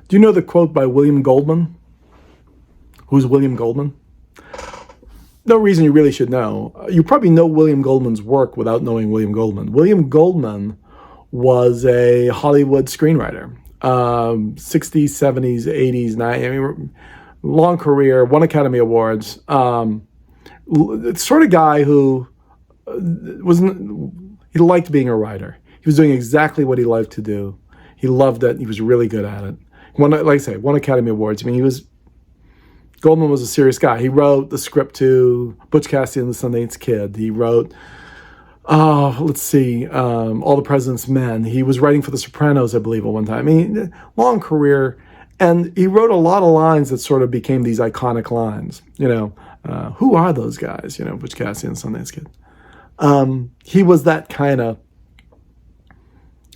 Do you know the quote by William Goldman? Who's William Goldman? No reason you really should know. You probably know William Goldman's work without knowing William Goldman. William Goldman was a Hollywood screenwriter, 60s, 70s, 80s, 90s. I mean, long career, won Academy Awards. The sort of guy who he liked being a writer. He was doing exactly what he liked to do. He loved it. He was really good at it. Like I say, won Academy Awards. I mean, Goldman was a serious guy. He wrote the script to Butch Cassidy and the Sundance Kid. He wrote, All the President's Men. He was writing for The Sopranos, I believe, at one time. I mean, long career. And he wrote a lot of lines that sort of became these iconic lines. Who are those guys? Butch Cassidy and the Sundance Kid. He was that kind of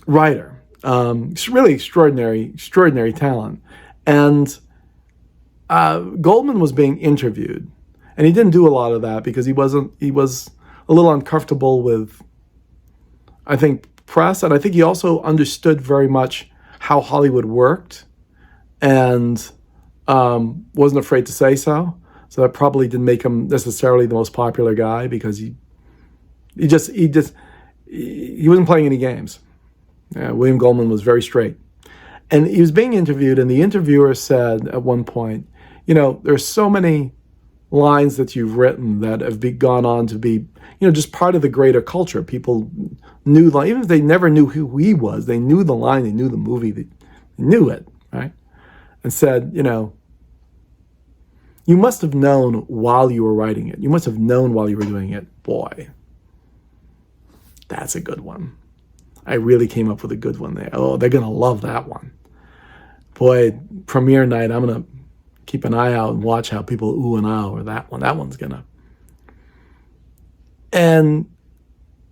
writer. It's really extraordinary talent. And Goldman was being interviewed, and he didn't do a lot of that because he was a little uncomfortable with, I think, press, and I think he also understood very much how Hollywood worked, and wasn't afraid to say so. So that probably didn't make him necessarily the most popular guy because he wasn't playing any games. William Goldman was very straight. And he was being interviewed, and the interviewer said at one point, there's so many lines that you've written that have gone on to be, just part of the greater culture. People knew, even if they never knew who he was, they knew the line, they knew the movie, they knew it, right? And said, you must have known while you were writing it. You must have known while you were doing it. Boy, that's a good one. I really came up with a good one there. Oh, they're going to love that one. Boy, premiere night, I'm going to keep an eye out and watch how people ooh and ah over that one. That one's going to. And,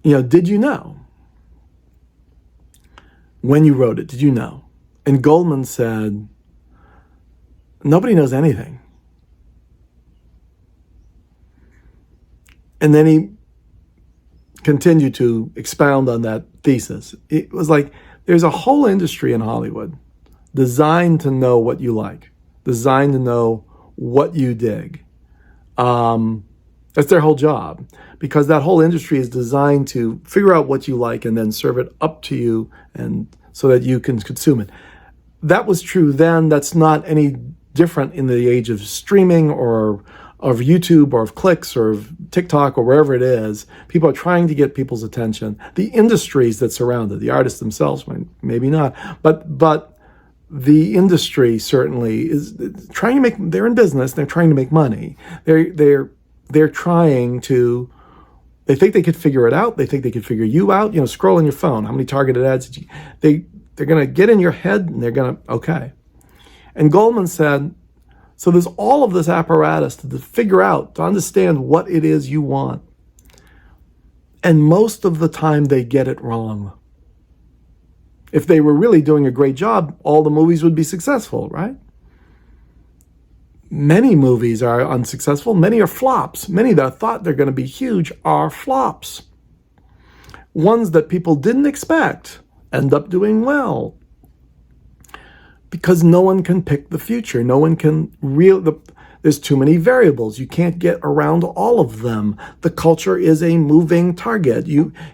did you know? When you wrote it, did you know? And Goldman said, nobody knows anything. And then he continued to expound on that thesis. It was like, there's a whole industry in Hollywood designed to know what you like, designed to know what you dig. That's their whole job, because that whole industry is designed to figure out what you like and then serve it up to you, and so that you can consume it. That was true then. That's not any different in the age of streaming or of YouTube or of clicks or of TikTok or wherever it is. People are trying to get people's attention. The industries that surround it, the artists themselves, maybe not, but the industry certainly is trying to make. They're in business. They're trying to make money. They're trying to. They think they could figure it out. They think they could figure you out. Scroll on your phone. How many targeted ads did you? They're going to get in your head, and they're going to okay. And Goldman said, so there's all of this apparatus to figure out, to understand what it is you want. And most of the time they get it wrong. If they were really doing a great job, all the movies would be successful, right? Many movies are unsuccessful. Many are flops. Many that thought they're going to be huge are flops. Ones that people didn't expect end up doing well. Because no one can pick the future. No one can there's too many variables. You can't get around all of them. The culture is a moving target.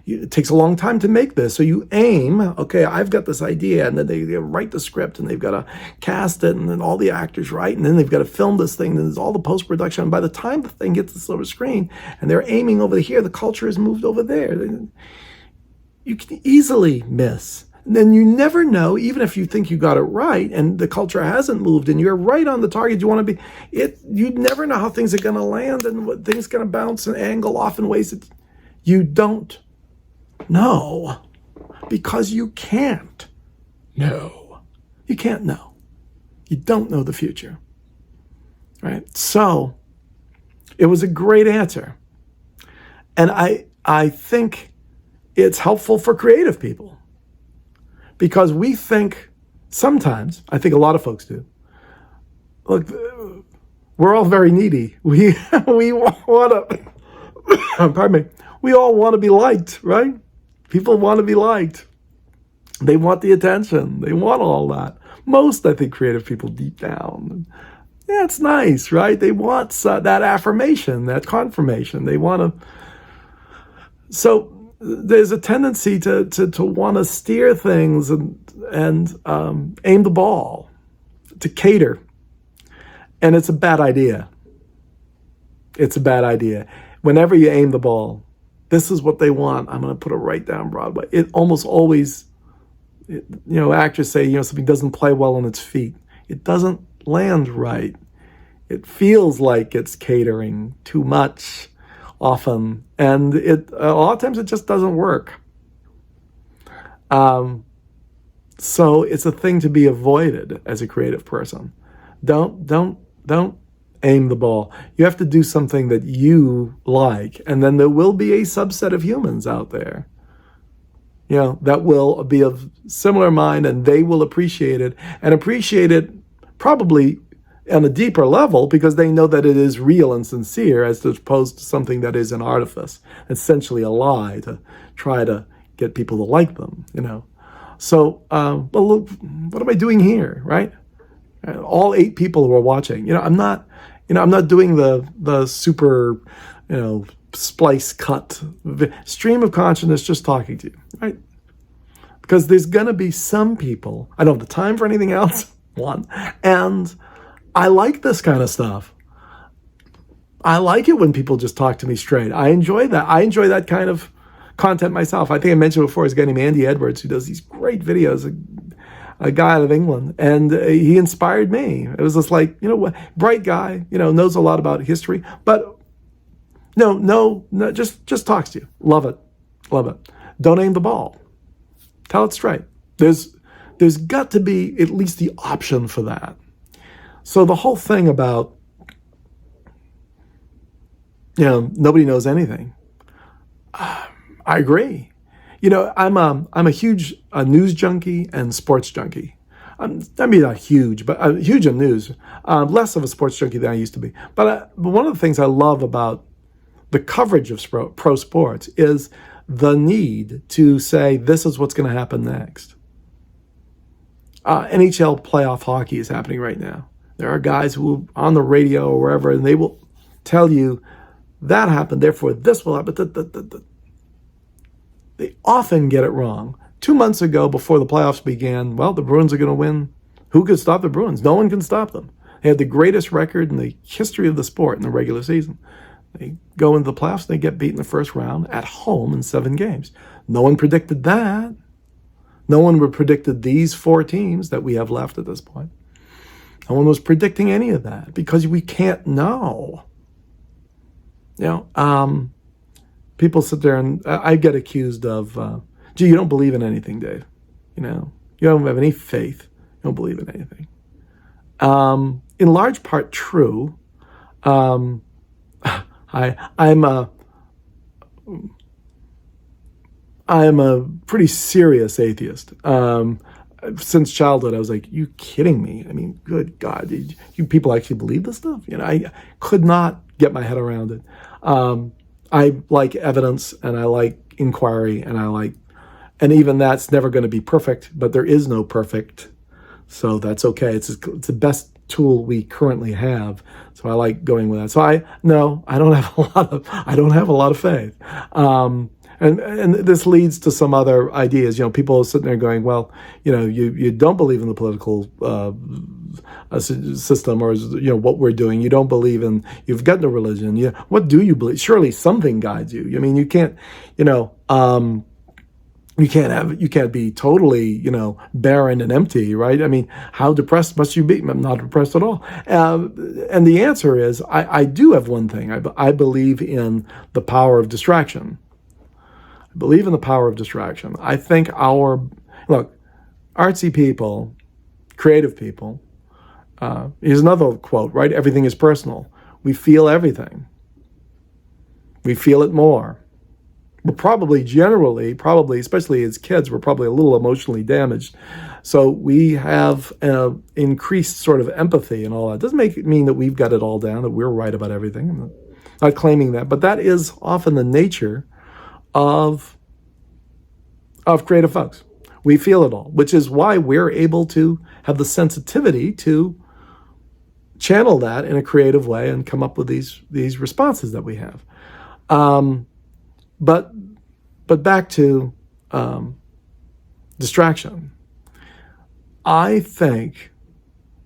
It takes a long time to make this. So you aim, okay, I've got this idea, and then they write the script, and they've got to cast it, and then all the actors write, and then they've got to film this thing, and there's all the post-production. And by the time the thing gets to the silver screen, and they're aiming over here, the culture has moved over there. You can easily miss. Then you never know, even if you think you got it right and the culture hasn't moved and you're right on the target you want to be, you never know how things are going to land and what things are going to bounce and angle off in ways that you don't know, because you can't know. You can't know. You don't know the future, right? So it was a great answer. And I think it's helpful for creative people. Because we think sometimes, I think a lot of folks do, look, we're all very needy. We want to, pardon me, we all want to be liked, right? People want to be liked. They want the attention. They want all that. Most, I think, creative people deep down, yeah, it's nice, right? They want that affirmation, that confirmation. They want to. So there's a tendency to want to steer things and aim the ball, to cater, and it's a bad idea. It's a bad idea. Whenever you aim the ball, this is what they want. I'm going to put it right down Broadway. It almost always, actors say, something doesn't play well on its feet. It doesn't land right. It feels like it's catering too much often. And a lot of times it just doesn't work. So it's a thing to be avoided as a creative person. Don't aim the ball. You have to do something that you like, and then there will be a subset of humans out there, that will be of similar mind, and they will appreciate it probably on a deeper level because they know that it is real and sincere as opposed to something that is an artifice, essentially a lie to try to get people to like them, So, well, look, what am I doing here, right? All 8 people who are watching, I'm not doing the super, splice cut stream of consciousness just talking to you, right? Because there's going to be some people, I don't have the time for anything else, one, and I like this kind of stuff. I like it when people just talk to me straight. I enjoy that. I enjoy that kind of content myself. I think I mentioned before, there's a guy named Andy Edwards who does these great videos, a guy out of England, and he inspired me. It was just like, bright guy, knows a lot about history, but no, just talks to you. Love it. Don't aim the ball. Tell it straight. There's got to be at least the option for that. So the whole thing about, nobody knows anything. I agree. I'm a huge news junkie and sports junkie. Not huge, but huge in news. Less of a sports junkie than I used to be. But one of the things I love about the coverage of pro sports is the need to say, this is what's going to happen next. NHL playoff hockey is happening right now. There are guys who are on the radio or wherever, and they will tell you that happened, therefore this will happen. They often get it wrong. 2 months ago, before the playoffs began, well, the Bruins are going to win. Who could stop the Bruins? No one can stop them. They had the greatest record in the history of the sport in the regular season. They go into the playoffs, and they get beat in the first round at home in 7 games. No one predicted that. No one would predicted these 4 teams that we have left at this point. No one was predicting any of that because we can't know. People sit there and I get accused of, you don't believe in anything, Dave. You don't have any faith. You don't believe in anything. In large part, true. I'm a pretty serious atheist. Since childhood, I was like, you kidding me? I mean, good God, you people actually believe this stuff? I could not get my head around it. I like evidence, and I like inquiry, and even that's never going to be perfect, but there is no perfect, so that's okay. It's the best tool we currently have, so I like going with that. So I don't have a lot of faith. And this leads to some other ideas. People sitting there going, well, you don't believe in the political system, or what we're doing. You don't believe in. You've got no religion. What do you believe? Surely something guides you. I mean, you can't. You can't be totally, barren and empty, right? I mean, how depressed must you be? I'm not depressed at all. And the answer is, I do have one thing. I believe in the power of distraction. I believe in the power of distraction. I think artsy people, creative people, here's another quote, right? Everything is personal. We feel everything. We feel it more. We're probably, especially as kids, we're probably a little emotionally damaged. So we have increased sort of empathy and all that. Doesn't mean that we've got it all down, that we're right about everything. I'm not claiming that. But that is often the nature of creative folks. We feel it all, which is why we're able to have the sensitivity to channel that in a creative way and come up with these responses that we have. But back to distraction. I think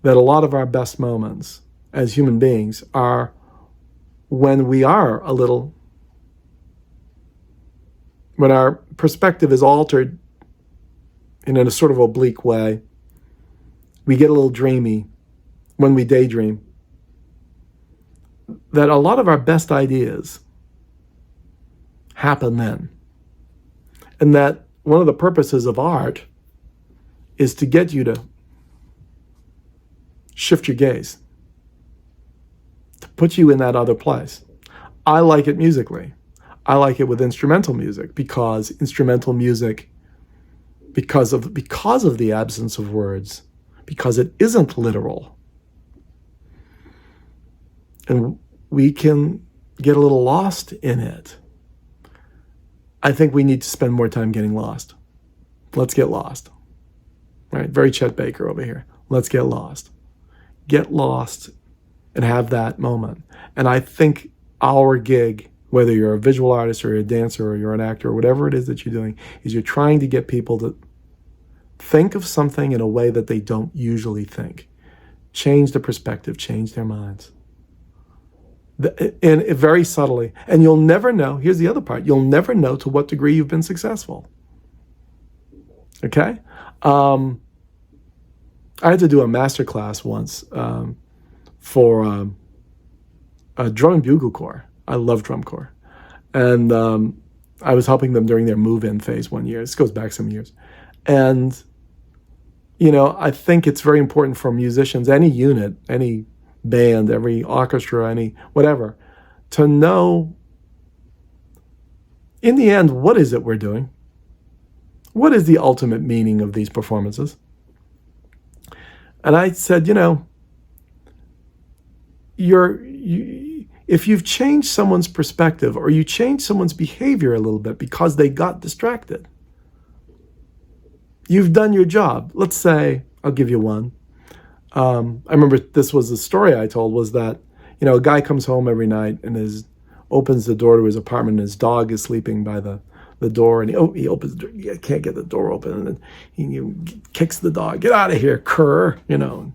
that a lot of our best moments as human beings are when we are when our perspective is altered in a sort of oblique way. We get a little dreamy when we daydream. That a lot of our best ideas happen then. And that one of the purposes of art is to get you to shift your gaze, to put you in that other place. I like it musically. I like it with instrumental music because instrumental music, because of the absence of words, because it isn't literal, and we can get a little lost in it. I think we need to spend more time getting lost. Let's get lost. Right? Very Chet Baker over here. Let's get lost. Get lost and have that moment. And I think our gig, whether you're a visual artist or you're a dancer or you're an actor or whatever it is that you're doing, is you're trying to get people to think of something in a way that they don't usually think. Change the perspective, change their minds. And very subtly. And you'll never know, here's the other part, you'll never know to what degree you've been successful. Okay? I had to do a master class once for a drum and bugle corps. I love drum corps. And I was helping them during their move-in phase one year. This goes back some years. And, I think it's very important for musicians, any unit, any band, every orchestra, any whatever, to know, in the end, what is it we're doing? What is the ultimate meaning of these performances? And I said, if you've changed someone's perspective or you change someone's behavior a little bit because they got distracted, you've done your job. Let's say, I'll give you one. I remember this was the story I told, was that, a guy comes home every night and opens the door to his apartment and his dog is sleeping by the door, and he opens the door, he can't get the door open, and then he kicks the dog, "Get out of here, cur," The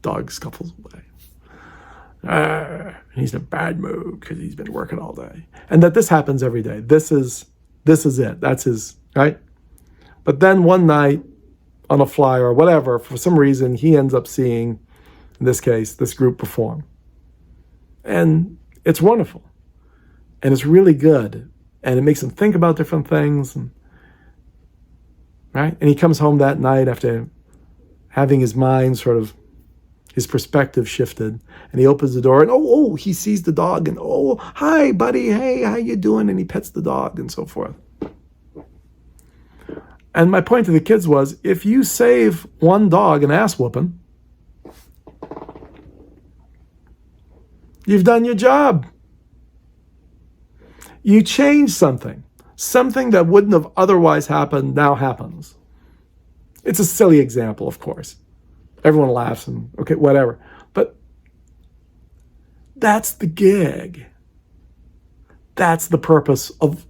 dog scuffles away. And he's in a bad mood because he's been working all day. And that this happens every day. This is it. That's his, right? But then one night, on a flyer or whatever, for some reason, he ends up seeing, in this case, this group perform. And it's wonderful. And it's really good. And it makes him think about different things. Right? And he comes home that night after having his mind sort of, his perspective shifted. And he opens the door and, he sees the dog and, "Hi, buddy. Hey, how you doing?" And he pets the dog and so forth. And my point to the kids was, if you save one dog an ass whooping, you've done your job. You change something. Something that wouldn't have otherwise happened now happens. It's a silly example, of course. Everyone laughs and, okay, whatever. But that's the gig. That's the purpose of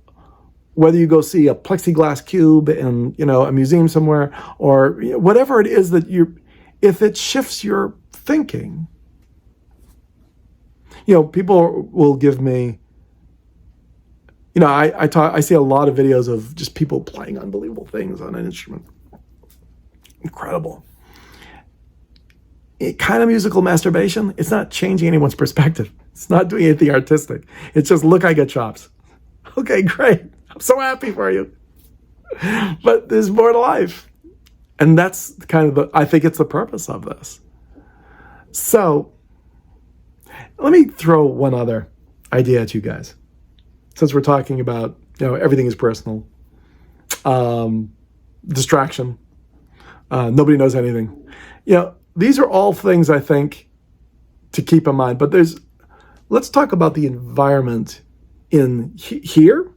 whether you go see a plexiglass cube in, a museum somewhere, or whatever it is that if it shifts your thinking, people will give me, I see a lot of videos of just people playing unbelievable things on an instrument. Incredible. Kind of musical masturbation, it's not changing anyone's perspective. It's not doing anything artistic. It's just, look, I got chops. Okay, great. I'm so happy for you. But there's more to life. And that's kind of I think it's the purpose of this. So let me throw one other idea at you guys. Since we're talking about, everything is personal. Distraction. Nobody knows anything. These are all things I think to keep in mind. But let's talk about the environment in here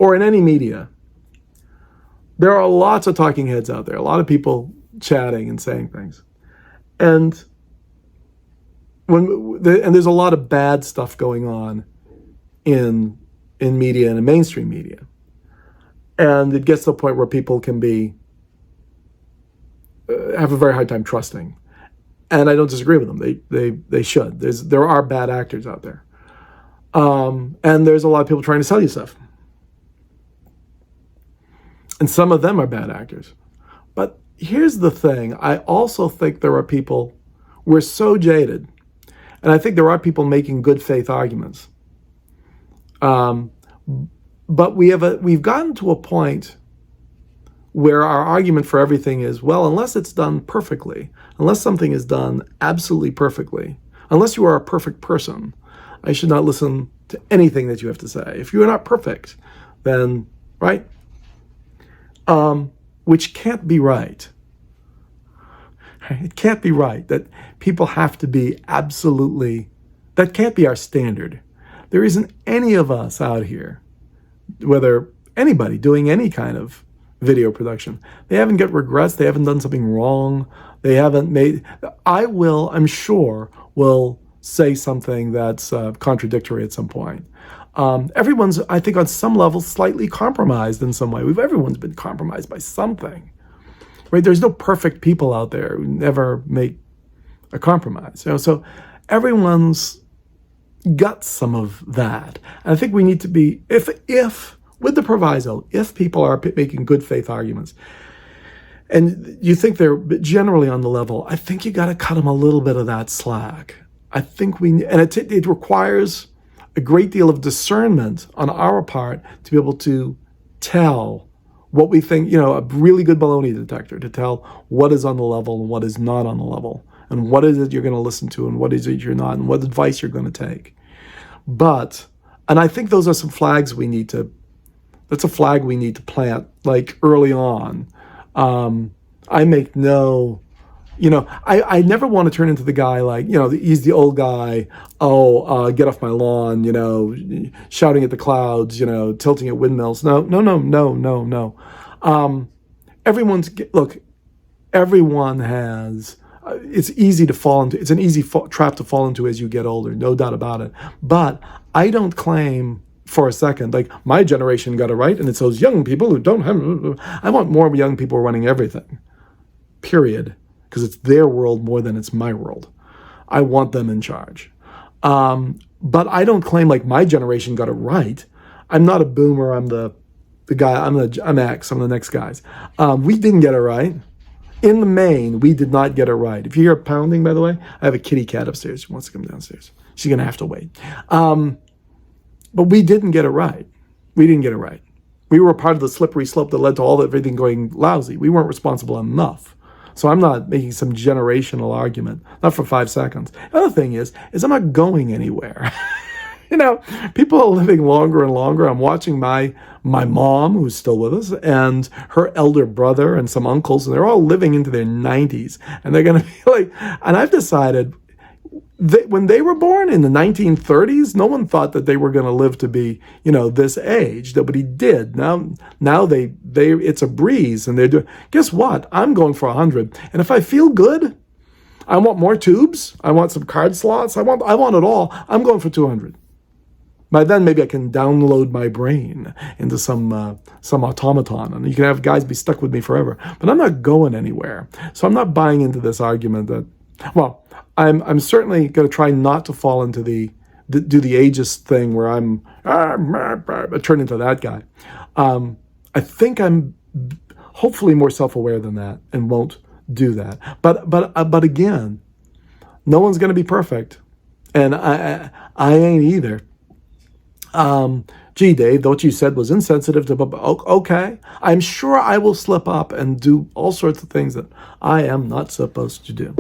or in any media. there are lots of talking heads out there, a lot of people chatting and saying things. And there's a lot of bad stuff going on in media and in mainstream media. And it gets to a point where people can have a very hard time trusting. And I don't disagree with them. They should. There are bad actors out there. And there's a lot of people trying to sell you stuff. And some of them are bad actors. But here's the thing. I also think there are people, we're so jaded, and I think there are people making good faith arguments. But we've gotten to a point where our argument for everything is, well, unless it's done perfectly, unless something is done absolutely perfectly, unless you are a perfect person, I should not listen to anything that you have to say. If you are not perfect, then, right? Which can't be right. It can't be right that people have to be absolutely, that can't be our standard. There isn't any of us out here, whether anybody doing any kind of video production, they haven't got regrets, they haven't done something wrong, they haven't made, I'm sure, will say something that's contradictory at some point. Everyone's, I think, on some level, slightly compromised in some way. Everyone's been compromised by something, right? There's no perfect people out there who never make a compromise. So everyone's got some of that. And I think we need to be, if with the proviso, if people are making good faith arguments, and you think they're generally on the level, I think you got to cut them a little bit of that slack. I think it requires a great deal of discernment on our part to be able to tell what we think, a really good baloney detector, to tell what is on the level and what is not on the level, and what is it you're going to listen to and what is it you're not, and what advice you're going to take. And I think those are some flags that's a flag we need to plant, like early on. I make no, I never want to turn into the guy like, he's the old guy, get off my lawn, shouting at the clouds, tilting at windmills. No. Everyone has, it's easy to fall into, it's an easy trap to fall into as you get older, no doubt about it. But I don't claim for a second, like my generation got it right, and it's those young people who don't have, I want more young people running everything, period, because it's their world more than it's my world. I want them in charge. But I don't claim like my generation got it right. I'm not a boomer, I'm the guy, I'm X, I'm the next guys. We didn't get it right. In the main, we did not get it right. If you hear pounding, by the way, I have a kitty cat upstairs. She wants to come downstairs. She's going to have to wait. But we didn't get it right. We didn't get it right. We were a part of the slippery slope that led to everything going lousy. We weren't responsible enough. So I'm not making some generational argument, not for 5 seconds. The other thing is I'm not going anywhere. People are living longer and longer. I'm watching my mom, who's still with us, and her elder brother and some uncles, and they're all living into their 90s. And they're going to be like, and I've decided, when they were born in the 1930s, no one thought that they were going to live to be, this age. Nobody did. Now they it's a breeze, and they're doing. Guess what? I'm going for 100, and if I feel good, I want more tubes. I want some card slots. I want it all. I'm going for 200. By then, maybe I can download my brain into some automaton, and you can have guys be stuck with me forever. But I'm not going anywhere, so I'm not buying into this argument that, well, I'm certainly going to try not to fall into do the ageist thing where I turn into that guy. I think I'm hopefully more self-aware than that and won't do that. But again, no one's going to be perfect, and I ain't either. Gee, Dave, what you said was insensitive to, okay. I'm sure I will slip up and do all sorts of things that I am not supposed to do.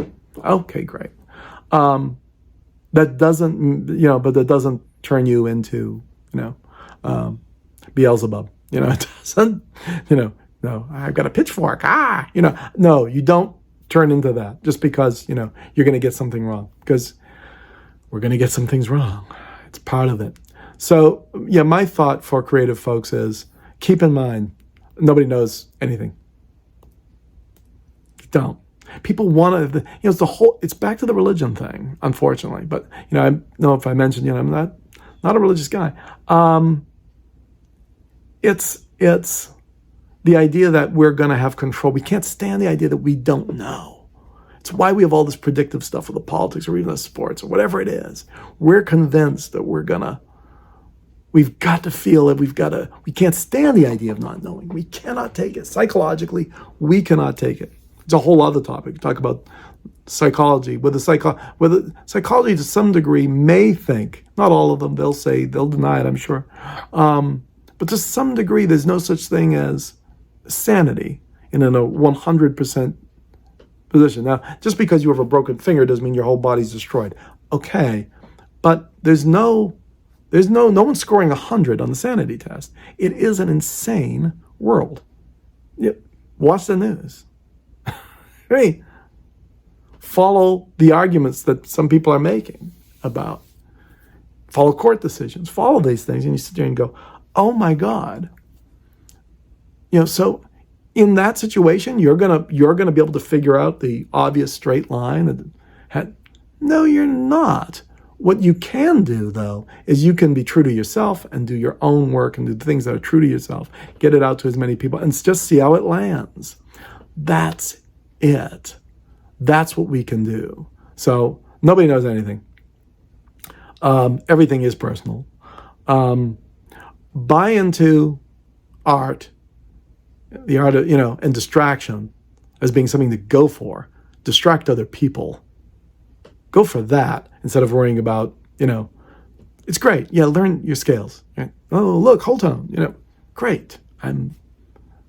Okay, great. That doesn't, but that doesn't turn you into, Beelzebub. It doesn't, no, I've got a pitchfork. No, you don't turn into that just because, you're going to get something wrong, because we're going to get some things wrong. It's part of it. So, my thought for creative folks is keep in mind, Nobody knows anything. Don't. People want to, it's the whole, it's back to the religion thing, unfortunately. But, I don't know if I mentioned, I'm not a religious guy. It's the idea that we're going to have control. We can't stand the idea that we don't know. It's why we have all this predictive stuff with the politics or even the sports or whatever it is. We're convinced that we've got to feel it. We can't stand the idea of not knowing. We cannot take it. Psychologically, we cannot take it. It's a whole other topic. We talk about psychology, whether psychology to some degree may think, not all of them, they'll deny it, I'm sure. But to some degree, there's no such thing as sanity in a 100% position. Now, just because you have a broken finger doesn't mean your whole body's destroyed. Okay, but no one's scoring 100 on the sanity test. It is an insane world. Watch the news. Hey, follow the arguments that some people are making about, follow court decisions, follow these things, and you sit there and go, oh my God. So in that situation, you're gonna be able to figure out the obvious straight line. No, you're not. What you can do, though, is you can be true to yourself and do your own work and do the things that are true to yourself. Get it out to as many people and just see how it lands. That's it. That's what we can do. So nobody knows anything. Everything is personal. Buy into art, the art of, and distraction as being something to go for. Distract other people. Go for that instead of worrying about, it's great. Yeah, learn your scales. Right? Oh, look, whole tone. Great. Make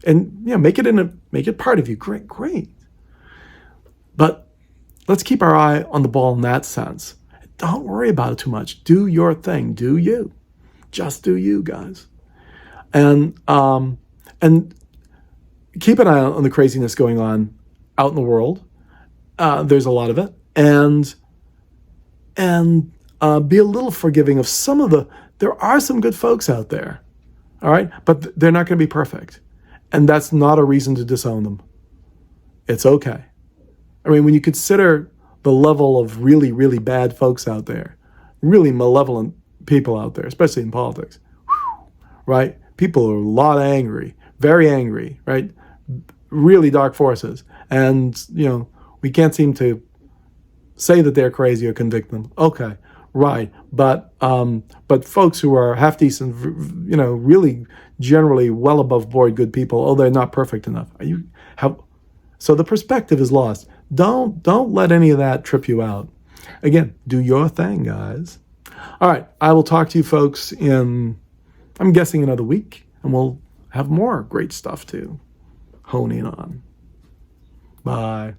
it part of you. Great. But let's keep our eye on the ball in that sense. Don't worry about it too much. Do your thing. Do you. Just do you, guys. And keep an eye on the craziness going on out in the world. There's a lot of it. And be a little forgiving of there are some good folks out there. All right? But they're not going to be perfect. And that's not a reason to disown them. It's okay. When you consider the level of really, really bad folks out there, really malevolent people out there, especially in politics, right? People are a lot angry, very angry, right? Really dark forces. And, we can't seem to say that they're crazy or convict them. Okay, right. But folks who are half decent, really generally well above board good people, they're not perfect enough. So the perspective is lost. Don't let any of that trip you out. Again, do your thing, guys. All right, I will talk to you folks in, I'm guessing, another week, and we'll have more great stuff to hone in on. Bye.